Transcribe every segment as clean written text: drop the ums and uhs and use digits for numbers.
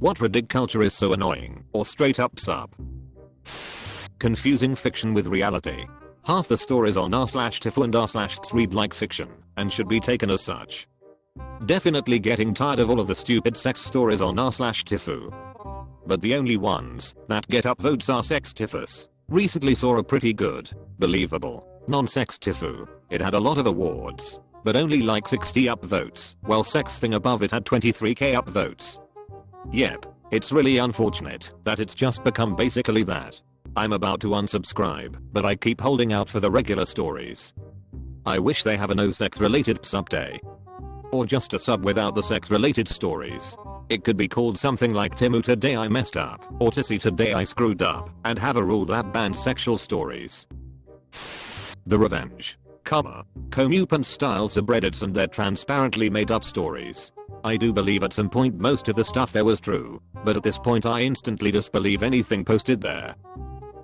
What Reddit culture is so annoying, or straight up sup. Confusing fiction with reality. Half the stories on r/tifu and r/ts read like fiction, and should be taken as such. Definitely getting tired of all of the stupid sex stories on r/tifu. But the only ones that get upvotes are sex tifus. Recently saw a pretty good, believable, non-sex tifu. It had a lot of awards, but only like 60 upvotes, while sex thing above it had 23k upvotes. Yep, it's really unfortunate that it's just become basically that. I'm about to unsubscribe, but I keep holding out for the regular stories. I wish they have a no sex related sub day. Or just a sub without the sex related stories. It could be called something like Timu Today I Messed Up, or Tissy Today I Screwed Up, and have a rule that banned sexual stories. The revenge, comeuppance style subreddits and their transparently made up stories. I do believe at some point most of the stuff there was true, but at this point I instantly disbelieve anything posted there.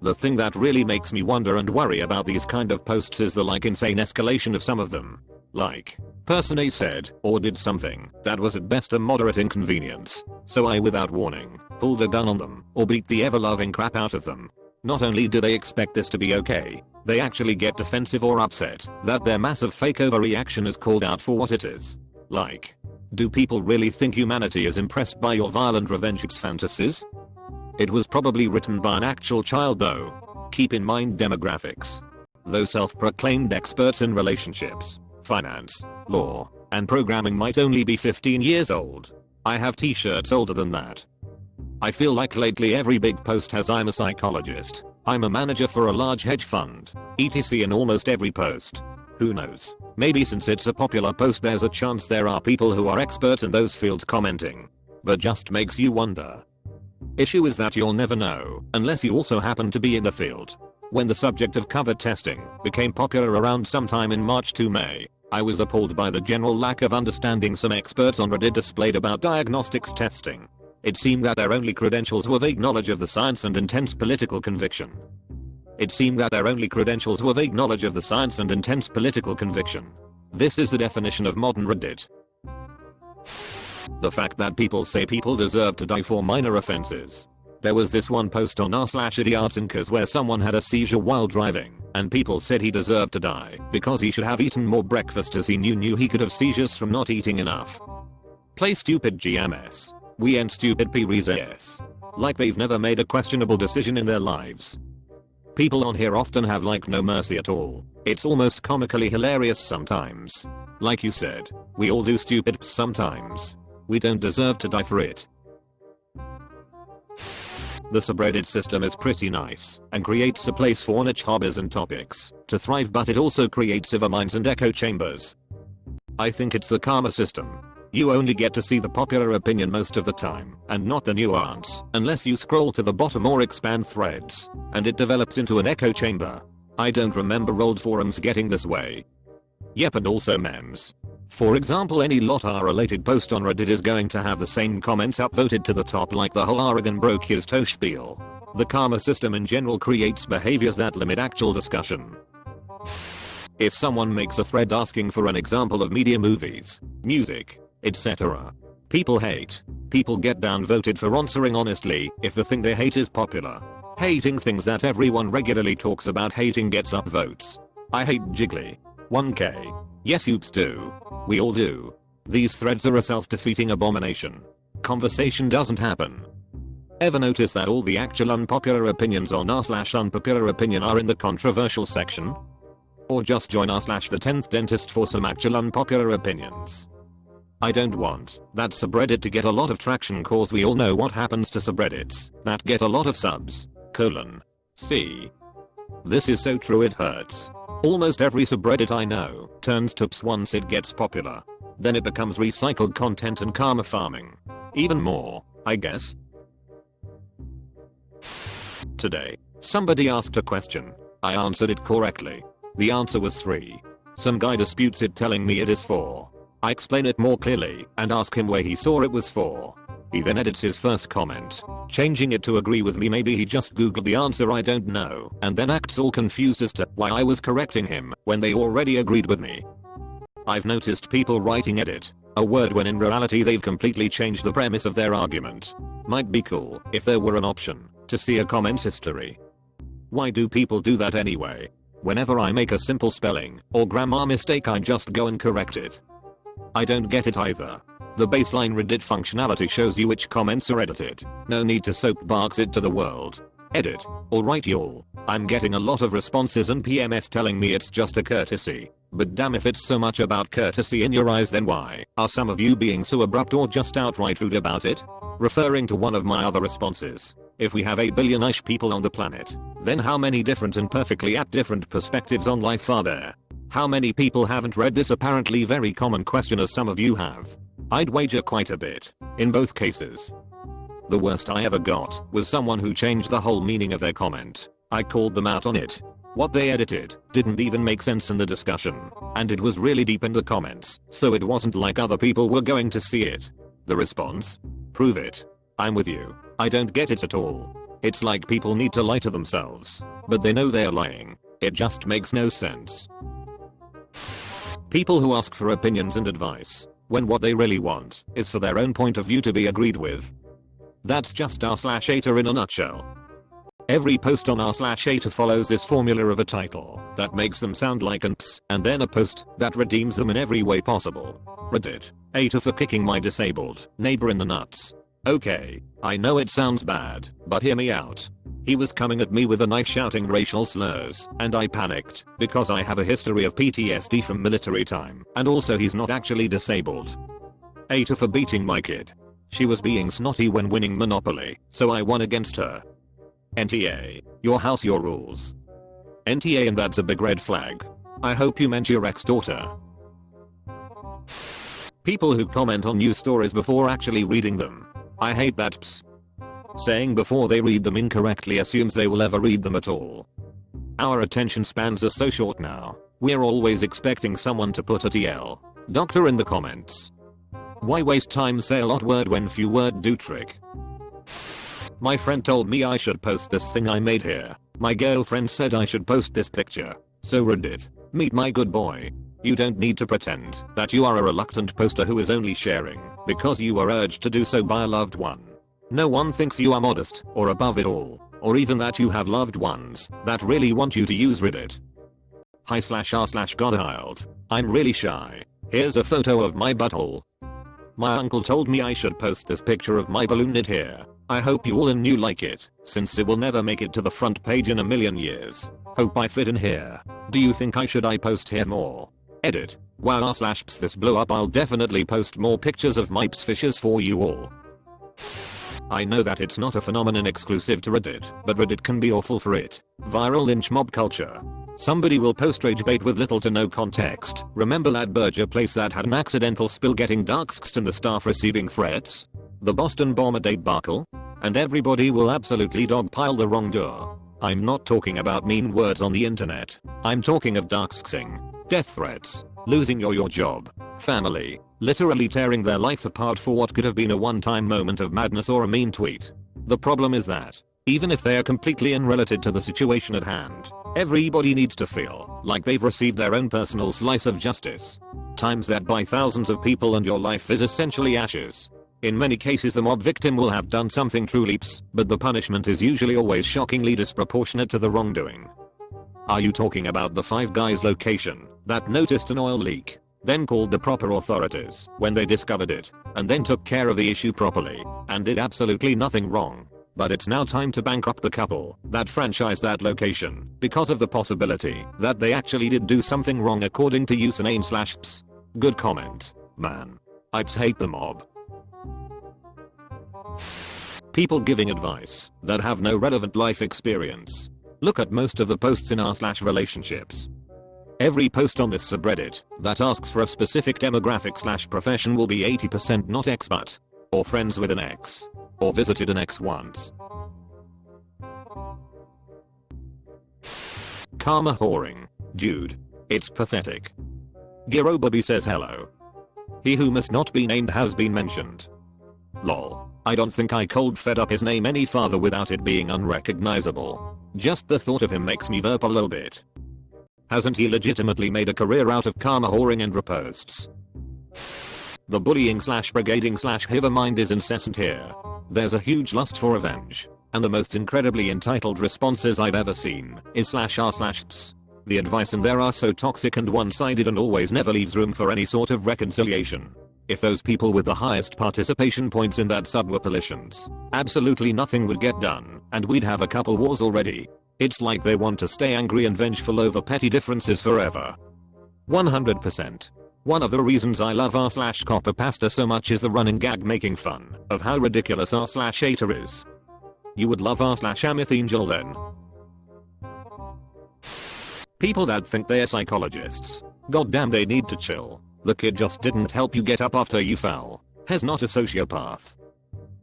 The thing that really makes me wonder and worry about these kind of posts is the insane escalation of some of them. Like, person A said or did something that was at best a moderate inconvenience, so I without warning pulled a gun on them or beat the ever-loving crap out of them. Not only do they expect this to be okay, they actually get defensive or upset that their massive fake overreaction is called out for what it is. Like, do people really think humanity is impressed by your violent revenge fantasies? It was probably written by an actual child though. Keep in mind demographics. Though self-proclaimed experts in relationships, finance, law, and programming might only be 15 years old. I have t-shirts older than that. I feel like lately every big post has "I'm a psychologist, I'm a manager for a large hedge fund," etc. in almost every post. Who knows? Maybe since it's a popular post there's a chance there are people who are experts in those fields commenting. But just makes you wonder. Issue is that you'll never know unless you also happen to be in the field. When the subject of cover testing became popular around sometime in March to May, I was appalled by the general lack of understanding some experts on Reddit displayed about diagnostics testing. It seemed that their only credentials were vague knowledge of the science and intense political conviction. This is the definition of modern Reddit. The fact that people say people deserve to die for minor offenses. There was this one post on r/idiotsinkers where someone had a seizure while driving, and people said he deserved to die because he should have eaten more breakfast as he knew he could have seizures from not eating enough. Play stupid GMS. We ain't stupid p-reas. Like they've never made a questionable decision in their lives. People on here often have no mercy at all. It's almost comically hilarious sometimes. Like you said, we all do stupid sometimes. We don't deserve to die for it. The subreddit system is pretty nice and creates a place for niche hobbies and topics to thrive, but it also creates silver mines and echo chambers. I think it's the karma system. You only get to see the popular opinion most of the time and not the nuance unless you scroll to the bottom or expand threads, and it develops into an echo chamber. I don't remember old forums getting this way. Yep, and also memes. For example, any LOTR related post on Reddit is going to have the same comments upvoted to the top, like the whole Oregon broke his toe spiel. The karma system in general creates behaviors that limit actual discussion. If someone makes a thread asking for an example of media, movies, music, etc., people hate. People get downvoted for answering honestly if the thing they hate is popular. Hating things that everyone regularly talks about hating gets upvotes. I hate Jiggly. 1k. Yes, oops do. We all do. These threads are a self-defeating abomination. Conversation doesn't happen. Ever notice that all the actual unpopular opinions on r/unpopular opinion are in the controversial section? Or just join r/the 10th dentist for some actual unpopular opinions. I don't want that subreddit to get a lot of traction cause we all know what happens to subreddits that get a lot of subs. See. This is so true it hurts. Almost every subreddit I know turns to ps once it gets popular. Then it becomes recycled content and karma farming. Even more, I guess. Today, somebody asked a question. I answered it correctly. The answer was 3. Some guy disputes it, telling me it is 4. I explain it more clearly and ask him where he saw it was 4. He then edits his first comment, changing it to agree with me. Maybe he just googled the answer, I don't know, and then acts all confused as to why I was correcting him when they already agreed with me. I've noticed people writing edit a word when in reality they've completely changed the premise of their argument. Might be cool if there were an option to see a comments history. Why do people do that anyway? Whenever I make a simple spelling or grammar mistake I just go and correct it. I don't get it either. The baseline Reddit functionality shows you which comments are edited. No need to soapbox it to the world. Edit. Alright y'all. I'm getting a lot of responses and PMS telling me it's just a courtesy. But damn, if it's so much about courtesy in your eyes, then why are some of you being so abrupt or just outright rude about it? Referring to one of my other responses. If we have 8 billion-ish people on the planet, then how many different and perfectly at different perspectives on life are there? How many people haven't read this apparently very common question as some of you have? I'd wager quite a bit, in both cases. The worst I ever got was someone who changed the whole meaning of their comment. I called them out on it. What they edited didn't even make sense in the discussion, and it was really deep in the comments, so it wasn't like other people were going to see it. The response? Prove it. I'm with you. I don't get it at all. It's like people need to lie to themselves, but they know they're lying. It just makes no sense. People who ask for opinions and advice, when what they really want is for their own point of view to be agreed with. That's just r/hater in a nutshell. Every post on r/hater follows this formula of a title that makes them sound like an ps, and then a post that redeems them in every way possible. Reddit. Hater for kicking my disabled neighbor in the nuts. Okay, I know it sounds bad, but hear me out. He was coming at me with a knife shouting racial slurs, and I panicked, because I have a history of PTSD from military time, and also he's not actually disabled. Hater for beating my kid. She was being snotty when winning Monopoly, so I won against her. NTA, your house your rules. NTA, and that's a big red flag. I hope you meant your ex-daughter. People who comment on news stories before actually reading them. I hate that ps. Saying before they read them incorrectly assumes they will ever read them at all. Our attention spans are so short now, we're always expecting someone to put a TL doctor in the comments. Why waste time say a lot word when few word do trick? My friend told me I should post this thing I made here. My girlfriend said I should post this picture. So Reddit. Meet my good boy. You don't need to pretend that you are a reluctant poster who is only sharing because you are urged to do so by a loved one. No one thinks you are modest or above it all, or even that you have loved ones that really want you to use Reddit. Hi/r/godchild. I'm really shy. Here's a photo of my butthole. My uncle told me I should post this picture of my balloon knit here. I hope you all and you like it, since it will never make it to the front page in a million years. Hope I fit in here. Do you think I post here more? Edit. Wow r/ps this blew up. I'll definitely post more pictures of my ps fishes for you all. I know that it's not a phenomenon exclusive to Reddit, but Reddit can be awful for it. Viral lynch mob culture. Somebody will post rage bait with little to no context. Remember that burger place that had an accidental spill getting doxxed and the staff receiving threats? The Boston bomber debacle? And everybody will absolutely dogpile the wrongdoer. I'm not talking about mean words on the internet. I'm talking of doxxing, death threats, losing your job, family, literally tearing their life apart for what could have been a one-time moment of madness or a mean tweet. The problem is that, even if they are completely unrelated to the situation at hand, everybody needs to feel like they've received their own personal slice of justice. Times that by thousands of people and your life is essentially ashes. In many cases the mob victim will have done something truly ps, but the punishment is usually always shockingly disproportionate to the wrongdoing. Are you talking about the Five Guys location that noticed an oil leak, then called the proper authorities when they discovered it, and then took care of the issue properly, and did absolutely nothing wrong? But it's now time to bankrupt the couple that franchised that location because of the possibility that they actually did do something wrong according to username/ps. Good comment, man. I hate the mob. People giving advice that have no relevant life experience. Look at most of the posts in r/relationships. Every post on this subreddit that asks for a specific demographic/profession will be 80% not expat, or friends with an ex, or visited an ex once. Karma whoring. Dude. It's pathetic. Giro Bobby says hello. He who must not be named has been mentioned. Lol. I don't think I cold fed up his name any farther without it being unrecognizable. Just the thought of him makes me burp a little bit. Hasn't he legitimately made a career out of karma whoring and reposts? The bullying/brigading/hiver mind is incessant here. There's a huge lust for revenge. And the most incredibly entitled responses I've ever seen is /r/ps. The advice in there are so toxic and one-sided and always never leaves room for any sort of reconciliation. If those people with the highest participation points in that sub were politicians, absolutely nothing would get done, and we'd have a couple wars already. It's like they want to stay angry and vengeful over petty differences forever. 100%. One of the reasons I love r/copper pasta so much is the running gag making fun of how ridiculous r/hater is. You would love r/amethangel then. People that think they're psychologists. Goddamn, they need to chill. The kid just didn't help you get up after you fell. Has not a sociopath.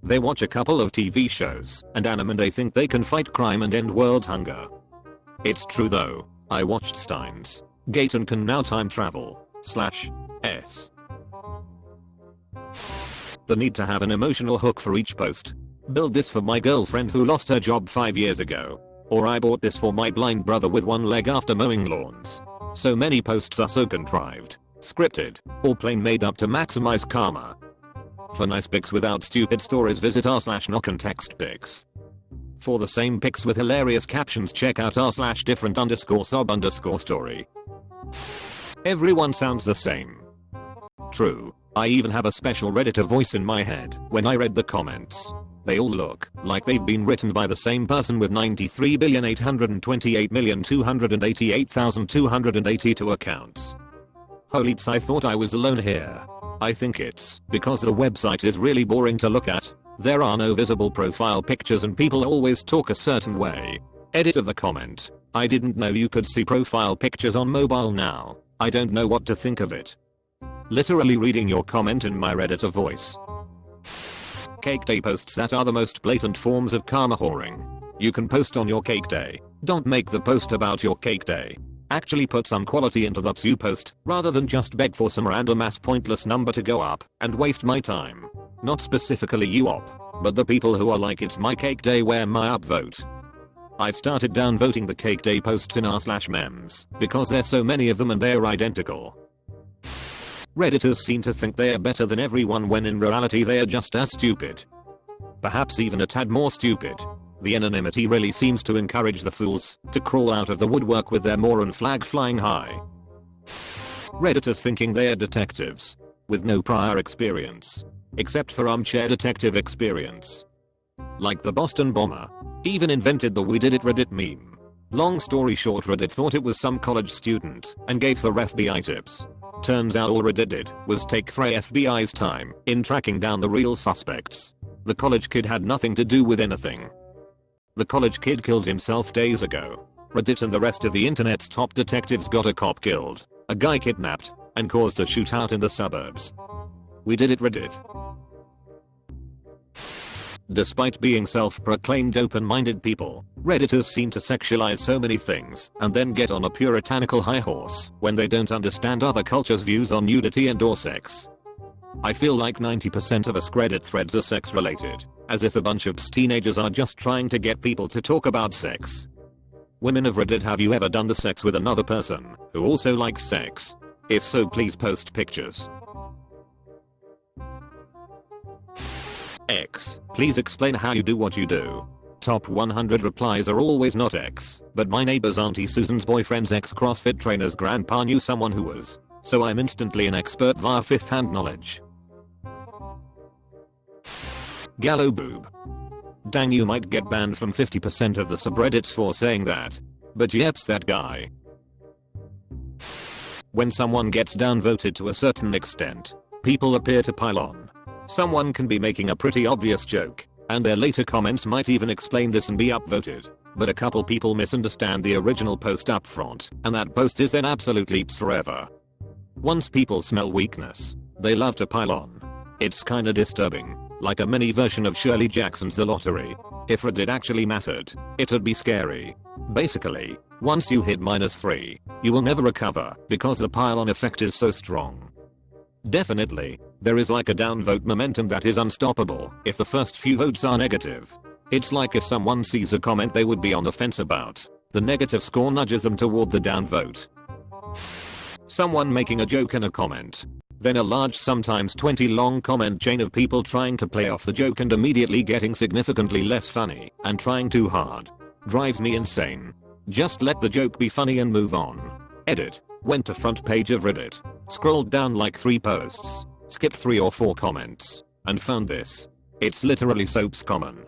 They watch a couple of TV shows and anime and they think they can fight crime and end world hunger. It's true though. I watched Steins Gate and can now time travel. /s. The need to have an emotional hook for each post. Build this for my girlfriend who lost her job 5 years ago. Or I bought this for my blind brother with one leg after mowing lawns. So many posts are so contrived, scripted, or plain made up to maximize karma. For nice pics without stupid stories, visit r/knock-and-text pics. For the same pics with hilarious captions, check out r/different_sub_story. Everyone sounds the same. True. I even have a special Redditor voice in my head when I read the comments. They all look like they've been written by the same person with 93,828,288,282 accounts. Holy ps, I thought I was alone here. I think it's because the website is really boring to look at. There are no visible profile pictures and people always talk a certain way. Edit of the comment. I didn't know you could see profile pictures on mobile now. I don't know what to think of it. Literally reading your comment in my Redditor voice. Cake day posts that are the most blatant forms of karma whoring. You can post on your cake day. Don't make the post about your cake day. Actually put some quality into the you post rather than just beg for some random ass pointless number to go up and waste my time. Not specifically you op, but the people who are like it's my cake day where my upvote. I've started downvoting the cake day posts in r/memes because there's so many of them and they're identical. Redditors seem to think they are better than everyone when in reality they are just as stupid. Perhaps even a tad more stupid. The anonymity really seems to encourage the fools to crawl out of the woodwork with their moron flag flying high. Redditors thinking they are detectives with no prior experience, except for armchair detective experience. Like the Boston bomber. Even invented the "we did it" Reddit meme. Long story short, Reddit thought it was some college student and gave the FBI tips. Turns out all Reddit did was take the FBI's time in tracking down the real suspects. The college kid had nothing to do with anything. The college kid killed himself days ago. Reddit and the rest of the internet's top detectives got a cop killed, a guy kidnapped, and caused a shootout in the suburbs. We did it, Reddit. Despite being self-proclaimed open-minded people, Redditors seem to sexualize so many things and then get on a puritanical high horse when they don't understand other cultures' views on nudity and or sex. I feel like 90% of askreddit threads are sex related, as if a bunch of teenagers are just trying to get people to talk about sex. Women of Reddit, have you ever done the sex with another person who also likes sex? If so, please post pictures. X. Please explain how you do what you do. Top 100 replies are always not X, but my neighbor's auntie Susan's boyfriend's ex-CrossFit trainer's grandpa knew someone who was, so I'm instantly an expert via fifth-hand knowledge. Gallo boob. Dang, you might get banned from 50% of the subreddits for saying that. But yeps, that guy. When someone gets downvoted to a certain extent, people appear to pile on. Someone can be making a pretty obvious joke, and their later comments might even explain this and be upvoted. But a couple people misunderstand the original post up front, and that post is then absolute leaps forever. Once people smell weakness, they love to pile on. It's kinda disturbing, like a mini version of Shirley Jackson's The Lottery. If Reddit actually mattered, it'd be scary. Basically, once you hit -3, you will never recover because the pile-on effect is so strong. Definitely, there is like a downvote momentum that is unstoppable if the first few votes are negative. It's like if someone sees a comment they would be on the fence about, the negative score nudges them toward the downvote. Someone making a joke in a comment. Then a large sometimes 20 long comment chain of people trying to play off the joke and immediately getting significantly less funny and trying too hard. Drives me insane. Just let the joke be funny and move on. Edit. Went to front page of Reddit. Scrolled down like 3 posts. Skipped 3 or 4 comments. And found this. It's literally soap's common.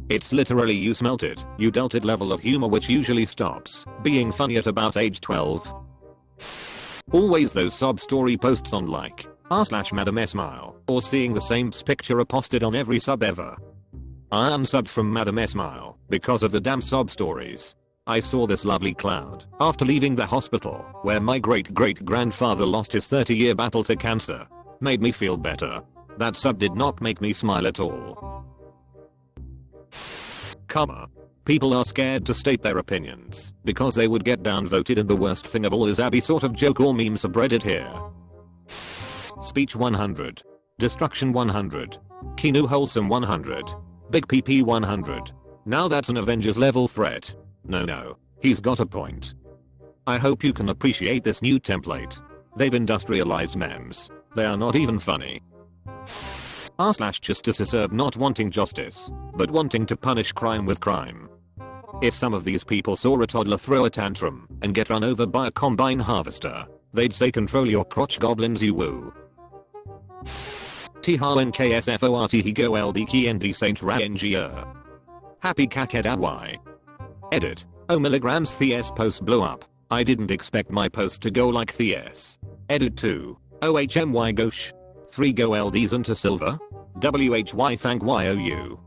It's literally you smelt it, you dealt it level of humor which usually stops being funny at about age 12. Always those sob story posts on like r/Madam Smile or seeing the same picture posted on every sub ever. I unsubbed from Madam Smile because of the damn sob stories. I saw this lovely cloud after leaving the hospital where my great-great-grandfather lost his 30-year battle to cancer. Made me feel better. That sub did not make me smile at all. Comma. People are scared to state their opinions because they would get downvoted, and the worst thing of all is Abby sort of joke or meme subreddit here. Speech 100. Destruction 100. Keanu wholesome 100. Big PP 100. Now that's an Avengers level threat. No, he's got a point. I hope you can appreciate this new template. They've industrialized memes. They are not even funny. r/justice is served not wanting justice, but wanting to punish crime with crime. If some of these people saw a toddler throw a tantrum and get run over by a combine harvester, they'd say control your crotch goblins you woo. THNKSFORT Higo LDKND Saint Rangier. Happy Kaked. Edit. Oh milligrams Th post blew up. I didn't expect my post to go like Th. Edit 2. OHMY gosh. 3 go LDs into silver? WHY thank YOU.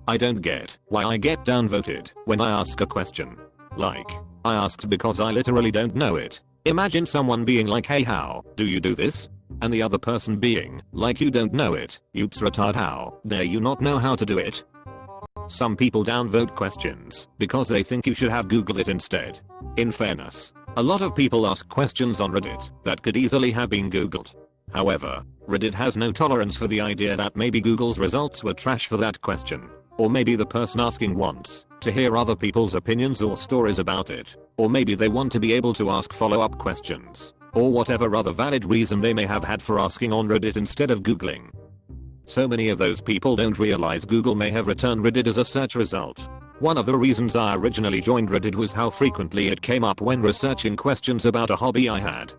I don't get why I get downvoted when I ask a question. Like, I asked because I literally don't know it. Imagine someone being like, hey, how do you do this? And the other person being like, you don't know it. Oops retard, how dare you not know how to do it? Some people downvote questions because they think you should have Googled it instead. In fairness, a lot of people ask questions on Reddit that could easily have been Googled. However, Reddit has no tolerance for the idea that maybe Google's results were trash for that question. Or maybe the person asking wants to hear other people's opinions or stories about it. Or maybe they want to be able to ask follow-up questions. Or whatever other valid reason they may have had for asking on Reddit instead of Googling. So many of those people don't realize Google may have returned Reddit as a search result. One of the reasons I originally joined Reddit was how frequently it came up when researching questions about a hobby I had.